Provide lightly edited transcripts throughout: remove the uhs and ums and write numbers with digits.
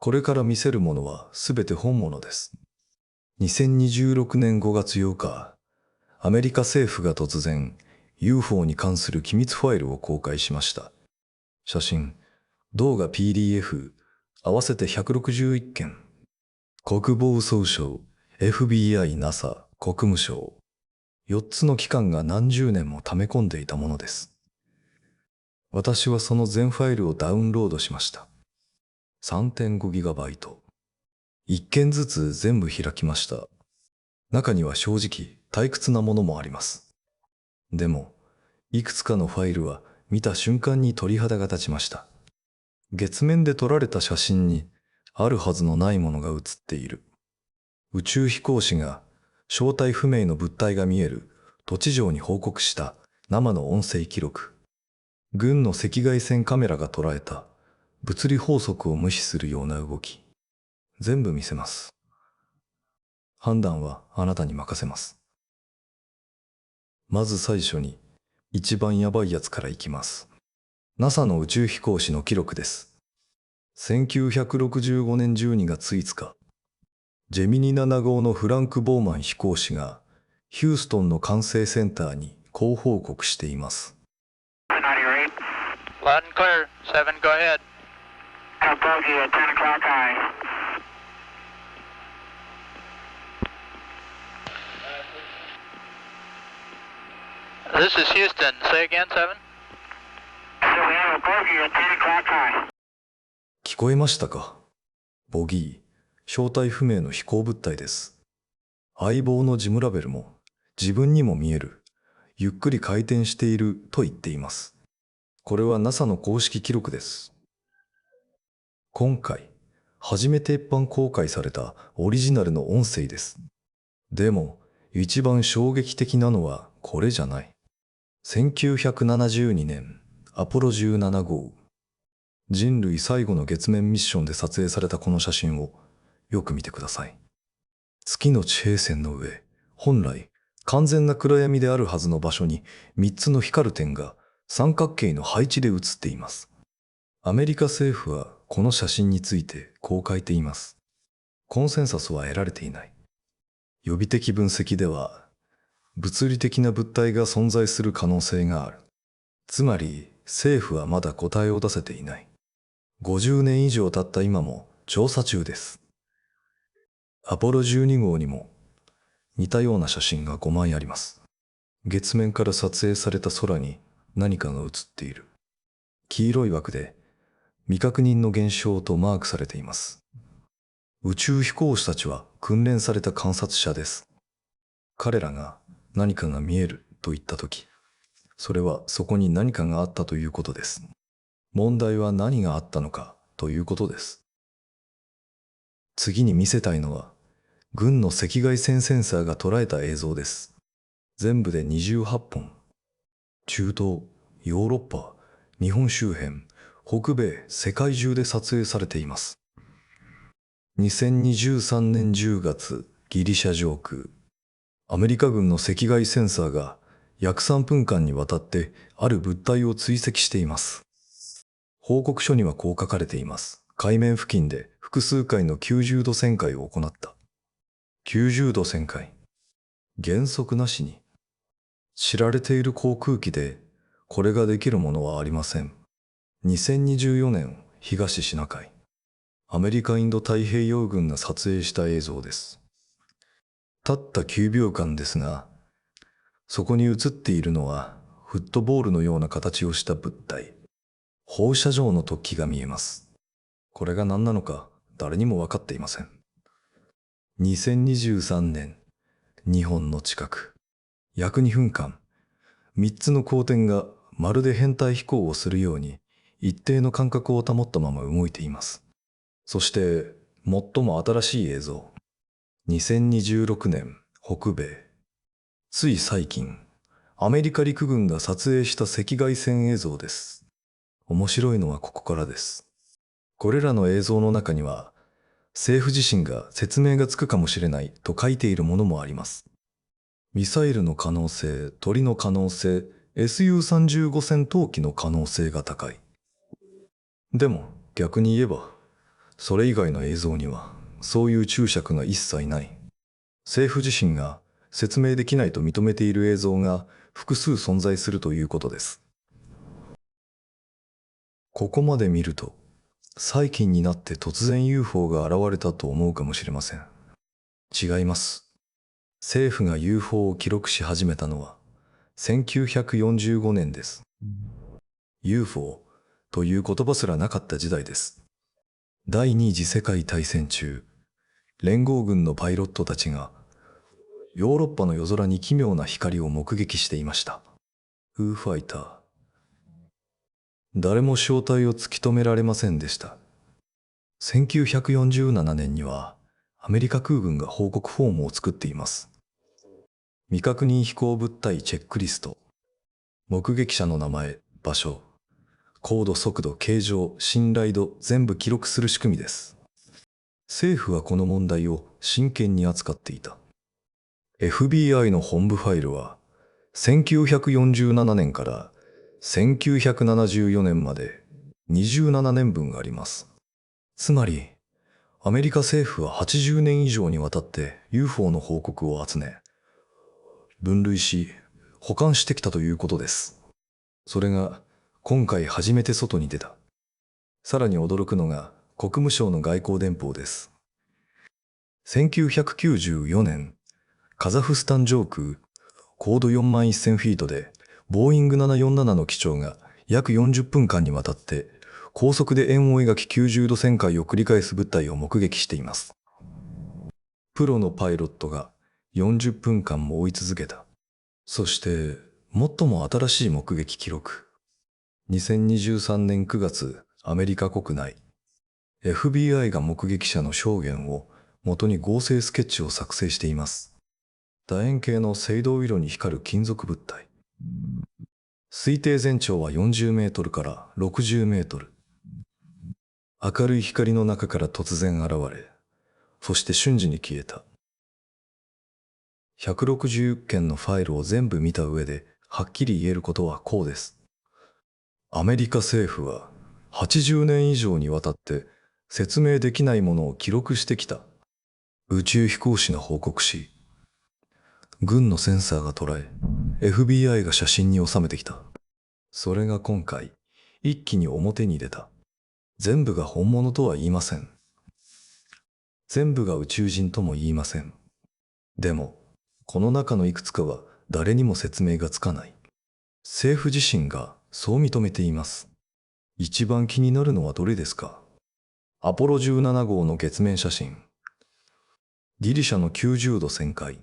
これから見せるものはすべて本物です。2026年5月8日、アメリカ政府が突然 UFO に関する機密ファイルを公開しました。写真、動画 PDF、合わせて161件。国防総省、FBI、NASA、国務省、4つの機関が何十年も溜め込んでいたものです。私はその全ファイルをダウンロードしました。3.5GB。1件ずつ全部開きました。中には正直退屈なものもあります。でも、いくつかのファイルは見た瞬間に鳥肌が立ちました。月面で撮られた写真にあるはずのないものが写っている。宇宙飛行士が正体不明の物体が見えると地上に報告した生の音声記録。軍の赤外線カメラが捉えた物理法則を無視するような動き。全部見せます。判断はあなたに任せます。まず最初に一番やばいやつからいきます。NASA の宇宙飛行士の記録です。1965年12月5日、ジェミニ7号のフランク・ボーマン飛行士がヒューストンの管制センターにこう報告しています。Loud and clear. 7, go ahead. Bogey at 10 o'clock high. This is Houston. Say again, 7. So we have a bogey at 10 o'clock high. 聞こえましたか？ボギー、正体不明の飛行物体です。相棒のジムラベルも自分にも見える、ゆっくり回転していると言っています。これは NASA の公式記録です。今回、初めて一般公開されたオリジナルの音声です。でも、一番衝撃的なのはこれじゃない。1972年、アポロ17号。人類最後の月面ミッションで撮影されたこの写真をよく見てください。月の地平線の上、本来完全な暗闇であるはずの場所に3つの光る点が三角形の配置で写っています。アメリカ政府はこの写真についてこう書いています。コンセンサスは得られていない。予備的分析では物理的な物体が存在する可能性がある。つまり政府はまだ答えを出せていない。50年以上経った今も調査中です。アポロ12号にも似たような写真が5枚あります。月面から撮影された空に何かが写っている。黄色い枠で未確認の現象とマークされています。宇宙飛行士たちは訓練された観察者です。彼らが何かが見えると言ったとき、それはそこに何かがあったということです。問題は何があったのかということです。次に見せたいのは、軍の赤外線センサーが捉えた映像です。全部で28本。中東、ヨーロッパ、日本周辺、北米、世界中で撮影されています。2023年10月、ギリシャ上空。アメリカ軍の赤外センサーが約3分間にわたってある物体を追跡しています。報告書にはこう書かれています。海面付近で複数回の90度旋回を行った。90度旋回。減速なしに。知られている航空機でこれができるものはありません。2024年東シナ海。アメリカインド太平洋軍が撮影した映像です。たった9秒間ですが、そこに映っているのはフットボールのような形をした物体。放射状の突起が見えます。これが何なのか誰にも分かっていません。2023年、日本の近く。約2分間、3つの光点がまるで編隊飛行をするように一定の間隔を保ったまま動いています。そして最も新しい映像。2026年、北米。つい最近、アメリカ陸軍が撮影した赤外線映像です。面白いのはここからです。これらの映像の中には、政府自身が説明がつくかもしれないと書いているものもあります。ミサイルの可能性、鳥の可能性、SU-35 戦闘機の可能性が高い。でも逆に言えば、それ以外の映像にはそういう注釈が一切ない。政府自身が説明できないと認めている映像が複数存在するということです。ここまで見ると、最近になって突然 UFO が現れたと思うかもしれません。違います。政府が UFO を記録し始めたのは1945年です。UFO という言葉すらなかった時代です。第二次世界大戦中、連合軍のパイロットたちがヨーロッパの夜空に奇妙な光を目撃していました。フーファイター。誰も正体を突き止められませんでした。1947年にはアメリカ空軍が報告フォームを作っています。未確認飛行物体チェックリスト。目撃者の名前、場所、高度、速度、形状、信頼度、全部記録する仕組みです。政府はこの問題を真剣に扱っていた。FBI の本部ファイルは、1947年から1974年まで27年分あります。つまり、アメリカ政府は80年以上にわたって UFO の報告を集め、分類し、保管してきたということです。それが今回初めて外に出た。さらに驚くのが国務省の外交電報です。1994年、カザフスタン上空、高度41000フィートで、ボーイング747の機長が約40分間にわたって、高速で円を描き90度旋回を繰り返す物体を目撃しています。プロのパイロットが40分間も追い続けた。そして、最も新しい目撃記録。2023年9月、アメリカ国内、FBI が目撃者の証言を元に合成スケッチを作成しています。楕円形の青銅色に光る金属物体。推定全長は40メートルから60メートル。明るい光の中から突然現れ、そして瞬時に消えた。160件のファイルを全部見た上で、はっきり言えることはこうです。アメリカ政府は80年以上にわたって説明できないものを記録してきた。宇宙飛行士が報告し、軍のセンサーが捉え、FBI が写真に収めてきた。それが今回、一気に表に出た。全部が本物とは言いません。全部が宇宙人とも言いません。でも、この中のいくつかは誰にも説明がつかない。政府自身がそう認めています。一番気になるのはどれですか？アポロ17号の月面写真。ギリシャの90度旋回。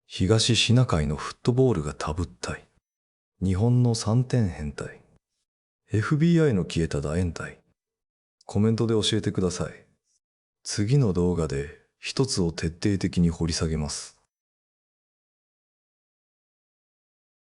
東シナ海のフットボールが多物体。日本の3点変態。FBI の消えた楕円体。コメントで教えてください。次の動画で一つを徹底的に掘り下げます。